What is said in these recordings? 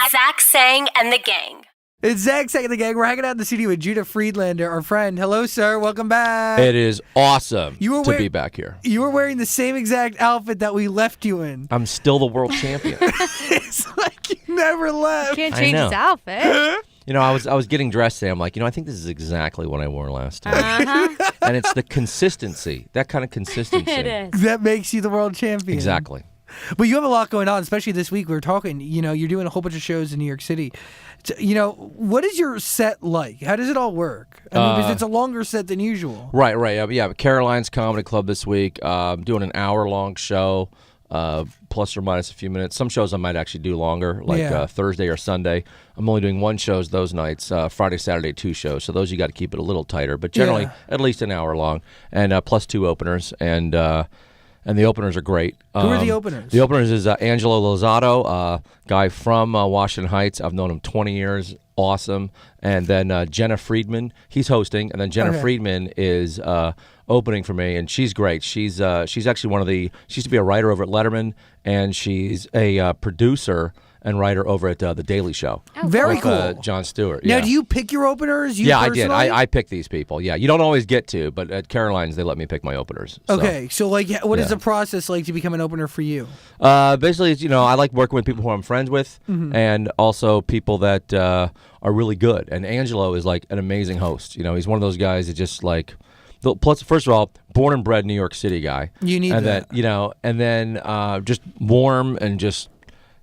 Zach Sang and the gang. It's Zach Sang and the gang. We're hanging out in the studio with Judah Friedlander, our friend. Hello, sir. Welcome back. It is awesome to be back here. You were wearing the same exact outfit that we left you in. I'm still the world champion. It's like you never left. You can't change his outfit. You know, I was getting dressed today. I'm like, I think this is exactly what I wore last time. And it's the consistency, that kind of consistency. It is. That makes you the world champion. Exactly. But you have a lot going on, especially this week. We were talking, you're doing a whole bunch of shows in New York City. What is your set like? How does it all work? I mean, because it's a longer set than usual. Right. Yeah, Caroline's Comedy Club this week. Doing an hour-long show, plus or minus a few minutes. Some shows I might actually do longer, like Thursday or Sunday. I'm only doing one shows those nights, Friday, Saturday, 2 shows. So those you got to keep it a little tighter, but generally at least an hour long, and plus 2 openers, and the openers are great. Who are the openers? The openers is Angelo Lozado, guy from Washington Heights. I've known him 20 years. Awesome. And then Jenna Friedman, he's hosting, and then Jenna Friedman is opening for me, and she's great. She's actually she used to be a writer over at Letterman, and she's a producer and writer over at The Daily Show. Oh, very cool. Jon Stewart. Now, do you pick your openers? I did. I pick these people. Yeah, you don't always get to, but at Caroline's, they let me pick my openers. Okay, so what is the process like to become an opener for you? Basically, it's, I like working with people who I'm friends with, and also people that are really good. And Angelo is like an amazing host. He's one of those guys that just like... Plus, first of all, born and bred New York City guy. You need that. And then just warm and just...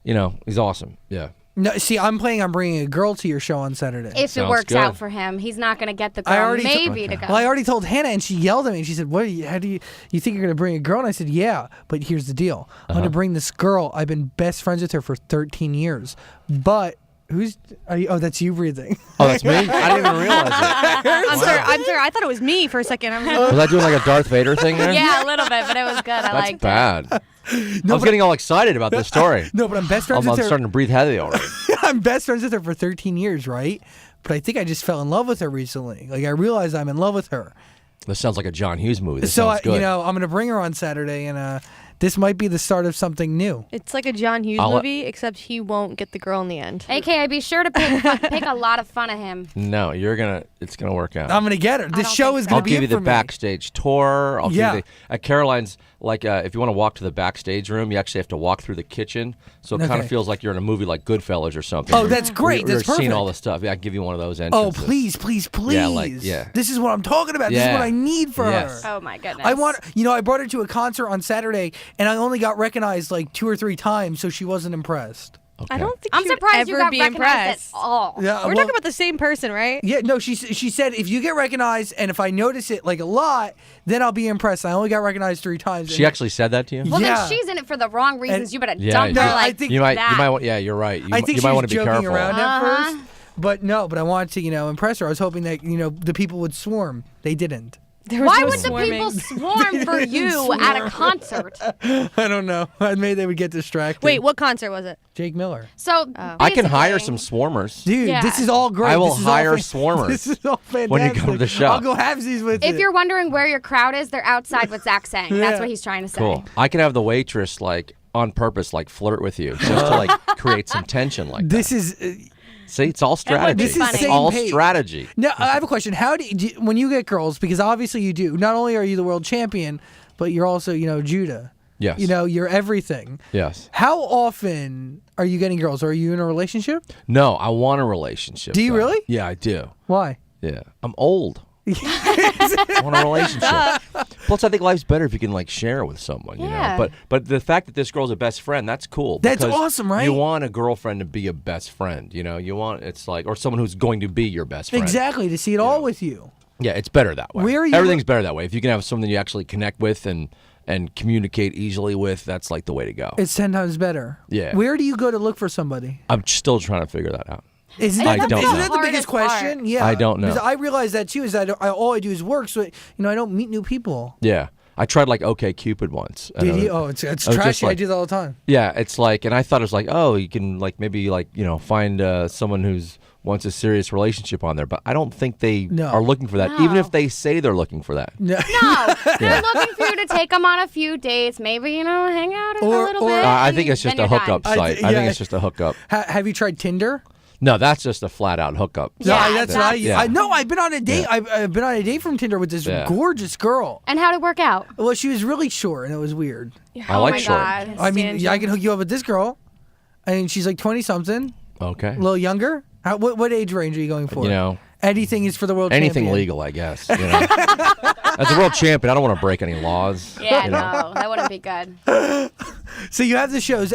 he's awesome. Yeah. No, see, I'm planning on bringing a girl to your show on Saturday. If it works out for him, he's not going to get the girl. To go. Well, I already told Hannah, and she yelled at me. She said, how do you think you're going to bring a girl? And I said, yeah, but here's the deal. I'm going to bring this girl. I've been best friends with her for 13 years. But that's you breathing. Oh, that's me? I didn't even realize it. I'm sorry. I thought it was me for a second. Was I doing like a Darth Vader thing there? Yeah, a little bit, but it was good. I liked it. That's bad. I was getting all excited about this story. No, but I'm best friends with her. I'm starting to breathe heavy already. I'm best friends with her for 13 years, right? But I think I just fell in love with her recently. Like, I realized I'm in love with her. This sounds like a John Hughes movie. This so, sounds good. I'm going to bring her on Saturday, and this might be the start of something new. It's like a John Hughes movie, except he won't get the girl in the end. AKA, be sure to pick a lot of fun of him. No, it's going to work out. I'm going to get her. This show is going to be I'll give you the backstage tour. I'll give you at Caroline's, like, if you want to walk to the backstage room, you actually have to walk through the kitchen. So it kind of feels like you're in a movie like Goodfellas or something. Oh, that's great. That's perfect. Seeing all the stuff. Yeah, I can give you one of those entrances. Oh, please. Yeah, This is what I'm talking about. This is what I need for her. Oh, my goodness. I brought her to a concert on Saturday, and I only got recognized like 2 or 3 times, so she wasn't impressed. Okay. I don't think I'm surprised you got recognized at all. Yeah, We're talking about the same person, right? Yeah, no, she said if you get recognized and if I notice it like a lot, then I'll be impressed. I only got recognized 3 times. She actually said that to you? Well, then she's in it for the wrong reasons. You better dump her I think you might you're right. I think you might want to be joking careful. around at first. But I wanted to, impress her. I was hoping that, the people would swarm. They didn't. Why would the people swarm for you at a concert? I don't know. Maybe they would get distracted. Wait, what concert was it? Jake Miller. So I can hire some swarmers. Dude, this is all great. I will hire swarmers. This is all fantastic. When you come to the show. I'll go halvesies with If you're wondering where your crowd is, they're outside with Zach Sang. That's what he's trying to say. Cool. I can have the waitress, like, on purpose, like, flirt with you just to, like, create some tension like that. This is... See, it's all strategy. It's all strategy. Now, I have a question. How do you, when you get girls, because obviously you do, not only are you the world champion, but you're also, Judah. Yes. You're everything. Yes. How often are you getting girls? Are you in a relationship? No, I want a relationship. Do you really? Yeah, I do. Why? Yeah. I'm old. I want a relationship. Plus, I think life's better if you can, like, share it with someone, you know. But the fact that this girl's a best friend, that's cool. That's awesome, right? You want a girlfriend to be a best friend, You want, it's like, or someone who's going to be your best friend. Exactly, to see it all with you. Yeah, it's better that way. Where are you? Everything's better that way. If you can have someone you actually connect with and communicate easily with, that's like the way to go. It's 10 times better. Yeah. Where do you go to look for somebody? I'm still trying to figure that out. Isn't that the biggest question? Part. Yeah, I don't know. Because I realize that too. Is that all I do is work, so I don't meet new people. Yeah, I tried like OkCupid once. Did you? Oh, it's trashy. I do that all the time. Yeah, it's like, and I thought it was like, oh, you can like maybe like find someone who's wants a serious relationship on there, but I don't think they No. are looking for that, even if they say they're looking for that. No. No, they're looking for you to take them on a few dates, maybe, hang out a little bit. I think it's just a then you're hookup done. site. I think it's just a hookup. Have you tried Tinder? No, that's just a flat-out hookup. Yeah, No, that's that's- right. Yeah. I know. I've been on a date. Yeah. I've been on a date from Tinder with this Yeah. gorgeous girl. And how'd it work out? Well, she was really short, and it was weird. I like oh my short. God. I mean, I can hook you up with this girl, and she's like 20-something, Okay. a little younger. What age range are you going for? Anything is for the world Anything champion. legal, I guess. As a world champion, I don't want to break any laws. Yeah, no, that wouldn't be good. So you have the shows.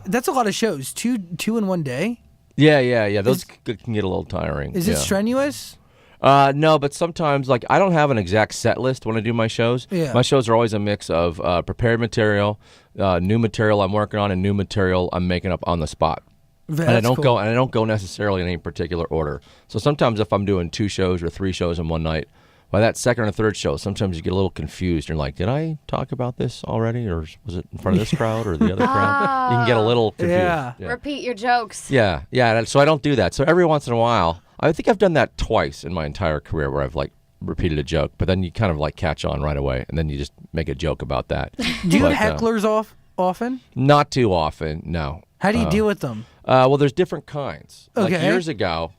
That's a lot of shows. Two in one day. Yeah. Those can get a little tiring. Is it strenuous? No, but sometimes, like, I don't have an exact set list when I do my shows. Yeah. My shows are always a mix of prepared material, new material I'm working on, and new material I'm making up on the spot. And I don't go necessarily in any particular order. So sometimes if I'm doing 2 shows or 3 shows in one night, by that second or third show, sometimes you get a little confused. You're like, did I talk about this already, or was it in front of this crowd or the other crowd? You can get a little confused. Yeah. Repeat your jokes. Yeah. So I don't do that. So every once in a while, I think I've done that twice in my entire career where I've like repeated a joke, but then you kind of like catch on right away, and then you just make a joke about that. Do you have hecklers often? Not too often, no. How do you deal with them? Well, there's different kinds. Like Okay. years ago,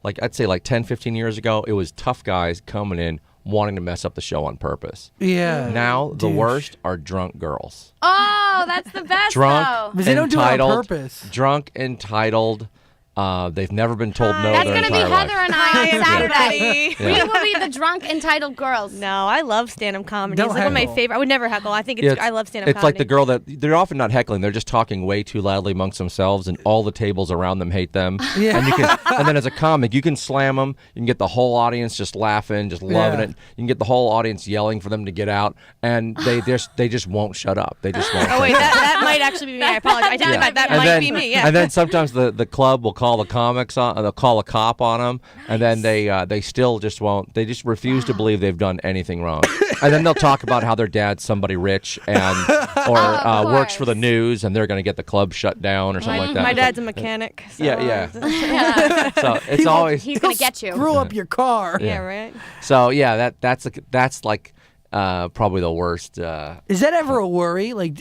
like I'd say like 10, 15 years ago, it was tough guys coming in wanting to mess up the show on purpose. Yeah. Now, the Douche. worst are drunk girls. Oh, that's the best, Drunk, though. Because they don't do it on entitled, purpose. Drunk, entitled. They've never been told no That's their going to be entire Heather life. and I on Saturday. Yeah. We will be the drunk, entitled girls. No, I love stand-up comedy. Don't It's like one of my heckle. favorite. I would never heckle. I think Yeah, I love stand-up It's comedy. like the girl that they're often not heckling; they're just talking way too loudly amongst themselves, and all the tables around them hate them. Yeah. And then as a comic, you can slam them. You can get the whole audience just laughing, just loving Yeah. it. You can get the whole audience yelling for them to get out, and they just won't shut up. They just won't. Oh wait, that might actually be me. I apologize. I take it back. That And might then, be me. Yeah. And then sometimes the club will call the comics on. They'll call a cop on them, and then they still just won't. They just refuse to believe they've done anything wrong. And then they'll talk about how their dad's somebody rich and or works for the news, and they're going to get the club shut down or something like that. My dad's a mechanic. So Yeah. So it's always He's going to get you. Screw up your car. Yeah, right. so. Yeah, that's like probably the worst. Is that ever a worry? Like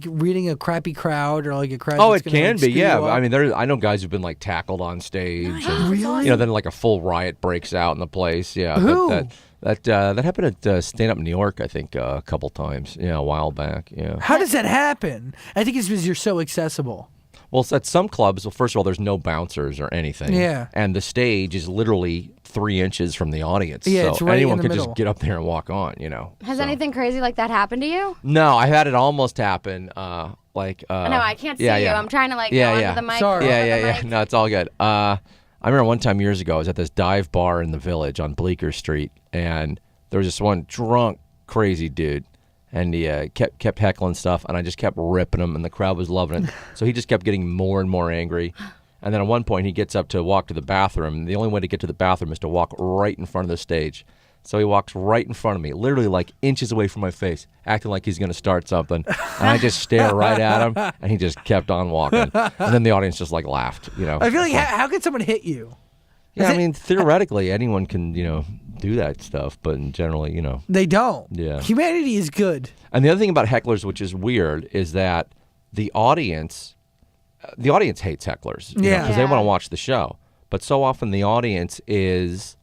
reading a crappy crowd or like a crowd? Oh, that's it gonna, can like, be. screw Yeah, you up? I mean, I know guys who've been like tackled on stage. And, Really? then like a full riot breaks out in the place. Yeah. Who? That happened at Stand Up New York, I think, a couple times. Yeah, a while back. Yeah. How does that happen? I think it's because you're so accessible. Well, at some clubs, first of all, there's no bouncers or anything. Yeah. And the stage is literally 3 inches from the audience. Yeah, so it's right anyone in the could middle. just get up there and walk on. Has So- anything crazy like that happened to you? No, I had it almost happen. No, I can't see you. I'm trying to go Yeah. under the mic. Sorry. go under Yeah. the mic. No, it's all good. I remember one time years ago, I was at this dive bar in the Village on Bleecker Street, and there was this one drunk, crazy dude, and he kept heckling stuff, and I just kept ripping him, and the crowd was loving it. So he just kept getting more and more angry. And then at one point, he gets up to walk to the bathroom, and the only way to get to the bathroom is to walk right in front of the stage. So he walks right in front of me, literally like inches away from my face, acting like he's going to start something. And I just stare right at him, and he just kept on walking. And then the audience just like laughed, I feel like how could someone hit you? Yeah, I mean, theoretically, anyone can, do that stuff, but generally, They don't. Yeah. Humanity is good. And the other thing about hecklers, which is weird, is that the audience hates hecklers, Yeah. because they Yeah. want to watch the show. But so often the audience is,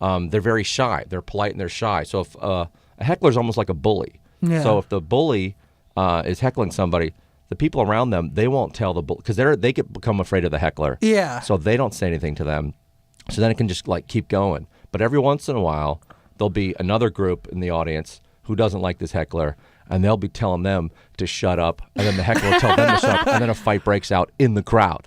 they're very shy. They're polite and they're shy. So if a heckler is almost like a bully. Yeah. So if the bully is heckling somebody, the people around them, they won't tell the bully because they become afraid of the heckler. Yeah. So they don't say anything to them. So then it can just like keep going. But every once in a while, there'll be another group in the audience who doesn't like this heckler, and they'll be telling them to shut up, and then the heckler will tell them to shut up, and then a fight breaks out in the crowd.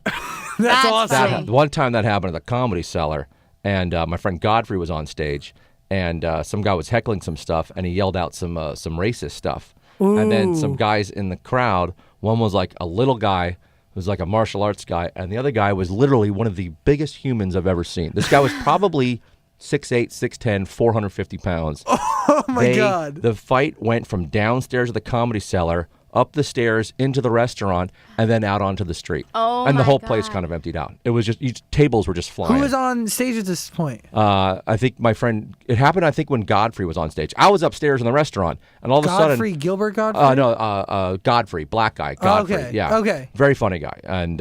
That's awesome. One time that happened at the Comedy Cellar, and my friend Godfrey was on stage, and some guy was heckling some stuff, and he yelled out some racist stuff. And then some guys in the crowd, one was like a little guy who was like a martial arts guy, and the other guy was literally one of the biggest humans I've ever seen. This guy was probably 6'8", 6'10", 450 pounds. Oh my God. The fight went from downstairs of the Comedy Cellar up the stairs into the restaurant, and then out onto the street. Oh, and the my whole place God. kind of emptied out. It was just tables were just flying. Who was on stage at this point? I think my friend. It happened. I think when Godfrey was on stage. I was upstairs in the restaurant, and all of a Godfrey, sudden, Gilbert Godfrey? no, Godfrey, black guy. Godfrey. okay, Yeah. okay. Very funny guy, and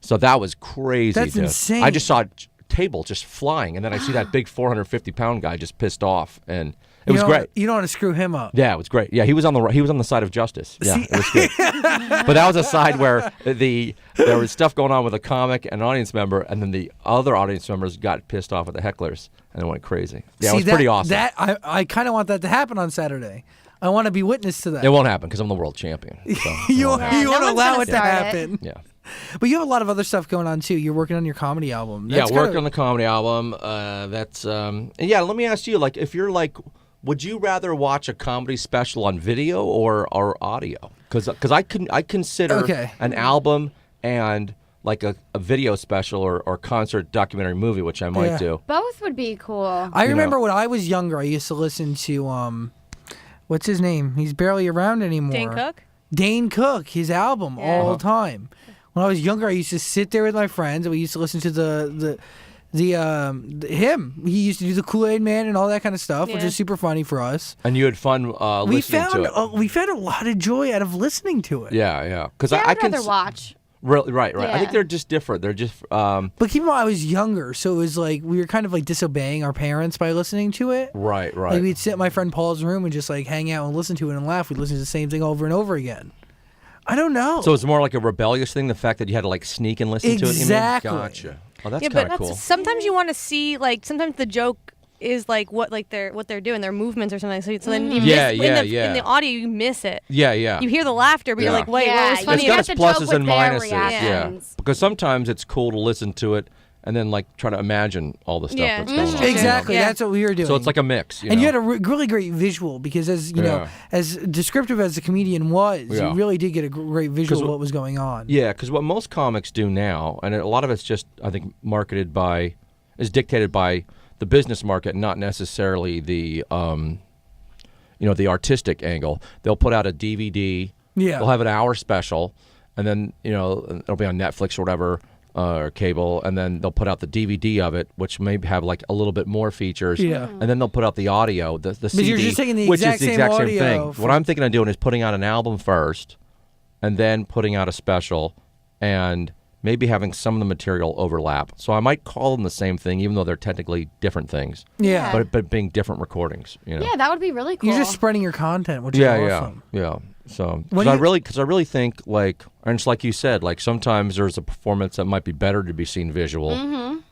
so that was crazy. That's dude. insane. I just saw table just flying, and then I see that big 450-pound guy just pissed off, and it was great. You don't want to screw him up. Yeah, it was great. Yeah, he was on the side of justice. Yeah, it was good. But that was a side where there was stuff going on with a comic and an audience member, and then the other audience members got pissed off at the hecklers and it went crazy. Yeah, it was pretty awesome. I kind of want that to happen on Saturday. I want to be witness to that. It won't happen because I'm the world champion. So you it won't happen. you want to no allow one's it gonna to start it. happen. Yeah. But you have a lot of other stuff going on too. You're working on your comedy album. Yeah, working on the comedy album. Yeah. Let me ask you, like, if you're like, would you rather watch a comedy special on video or audio? Because I consider Okay. an album and like a video special or concert documentary movie, which I might Yeah. do. Both would be cool. I you remember know. when I was younger, I used to listen to what's his name? He's barely around anymore. Dane Cook? Dane Cook, his album Yeah. all the time. When I was younger, I used to sit there with my friends and we used to listen to him. He used to do the Kool-Aid Man and all that kind of stuff, which Yeah. is super funny for us. And you had fun We listening to found it. we found a lot of joy out of listening to it. Yeah. Because Yeah, I I'd can rather watch. Really, right. I think Yeah. they're just different. They're just But keep in mind, I was younger, so it was like we were kind of like disobeying our parents by listening to it. right. Like we'd sit in my friend Paul's room and just like hang out and listen to it and laugh. We'd listen to the same thing over and over again. I don't know. So it's more like a rebellious thing, the fact that you had to like sneak and listen to it. Exactly. You mean? Gotcha. Oh, that's Yeah, kind but of cool. sometimes you want to see, like, sometimes the joke is like what they're doing, their movements or something. So then you Yeah, miss, yeah. in the audio you miss it. Yeah. You hear the laughter, but you're Yeah. like, wait, Yeah, what was you funny? It's got get its the joke pluses with and their minuses. Yeah. reactions. Because sometimes it's cool to listen to it and then like try to imagine all the stuff Yeah. that's going on. Exactly. Yeah. That's what we were doing. So it's like a mix. and you had a really great visual because, as you know, Yeah. as descriptive as the comedian was, Yeah. you really did get a great visual 'Cause of what was going on. Yeah, because what most comics do now, and a lot of it's just, I think, is dictated by the business market, not necessarily the, the artistic angle. They'll put out a DVD. Yeah. They'll have an hour special, and then it'll be on Netflix or whatever. Or cable, and then they'll put out the DVD of it, which may have like a little bit more features. Yeah. And then they'll put out the audio, the CD, you're just taking the which exact is the same exact same audio thing. from- What I'm thinking of doing is putting out an album first, and then putting out a special, and maybe having some of the material overlap. So I might call them the same thing, even though they're technically different things. Yeah. But being different recordings. You know? Yeah, that would be really cool. You're just spreading your content, which Yeah, is awesome. yeah. So, When because I really think, like, and it's like you said, like sometimes there's a performance that might be better to be seen visual,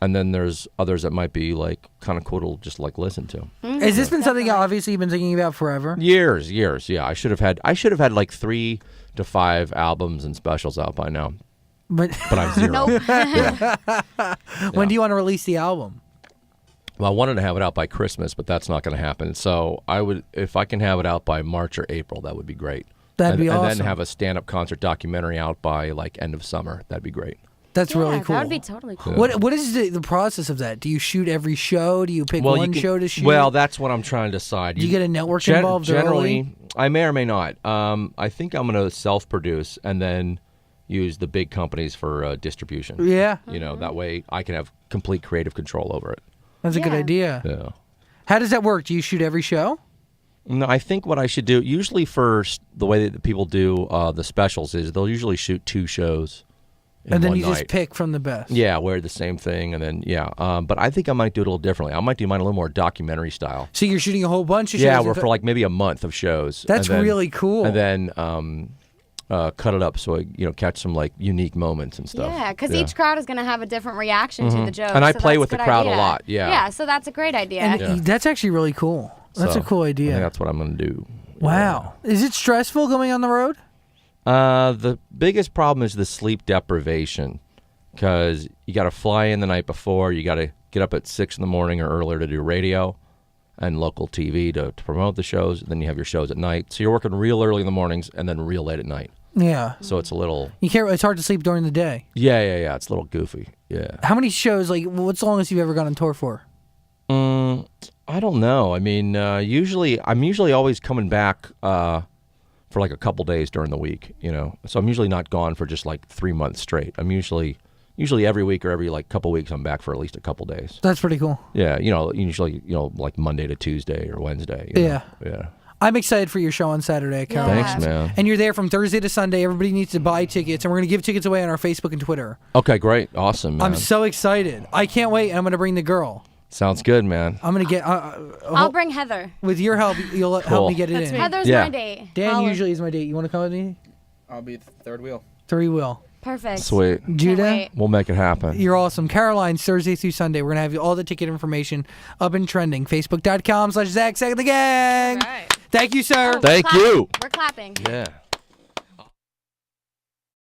and then there's others that might be like kind of cool to just like listen to. Has this been something obviously you've been thinking about forever? Years, yeah. I should have had like 3 to 5 albums and specials out by now, But but I'm 0. Nope. when do you want to release the album? Well, I wanted to have it out by Christmas, but that's not going to happen. So I would, if I can have it out by March or April, that would be great. That'd be and awesome. then have a stand-up concert documentary out by like end of summer. That'd be great. That's really Yeah, cool. That would be totally cool. What is the process of that? Do you shoot every show? Do you pick one show to shoot? Well, that's what I'm trying to decide. Do you get a network involved Generally, early? I may or may not. I think I'm going to self-produce and then use the big companies for distribution. Yeah, That way I can have complete creative control over it. that's a good Yeah. idea. Yeah. How does that work? Do you shoot every show? No, I think what I should do, usually first, the way that people do the specials is they'll usually shoot 2 shows in And then one you night. just pick from the best. Yeah, wear the same thing, and then, but I think I might do it a little differently. I might do mine a little more documentary style. So you're shooting a whole bunch of shows. Yeah, and we're for like maybe a month of shows. That's and then- really cool. And then cut it up so I, catch some like unique moments and stuff. Yeah, because each crowd is going to have a different reaction to the joke. And I so play that's with a the good crowd a idea. lot, yeah. Yeah, so that's a great idea. And Yeah. that's actually really cool. That's So, a cool I think idea. that's what I'm going to do. Wow. Is it stressful going on the road? The biggest problem is the sleep deprivation, because you got to fly in the night before. You got to get up at 6 in the morning or earlier to do radio and local TV to promote the shows. Then you have your shows at night. So you're working real early in the mornings and then real late at night. Yeah. So it's a little, You can't. It's hard to sleep during the day. yeah. It's a little goofy. Yeah. How many shows? Like, what's the longest you've ever gone on tour for? I don't know. I mean, I'm usually always coming back for for like a couple days during the week, So I'm usually not gone for just like 3 months straight. I'm usually every week or every like couple weeks I'm back for at least a couple days. That's pretty cool. Yeah, usually like Monday to Tuesday or Wednesday. Yeah. Yeah. I'm excited for your show on Saturday at Caroline's. Thanks, man. And you're there from Thursday to Sunday. Everybody needs to buy tickets, and we're going to give tickets away on our Facebook and Twitter. Okay, great. Awesome, man. I'm so excited. I can't wait, and I'm going to bring the girl. Sounds good, man. I'm going to get... I'll bring Heather. with your help, you'll help me get it That's in. me. Heather's Yeah. my date. Dan Holler. usually is my date. You want to come with me? I'll be the third wheel. 3 will. Perfect. Sweet. Judah? wait. We'll make it happen. You're awesome. Caroline's Thursday through Sunday. We're going to have all the ticket information up and trending. Facebook.com/Zach and the Gang. All right. Thank you, sir. Oh, Thank clapping. you. We're clapping. Yeah.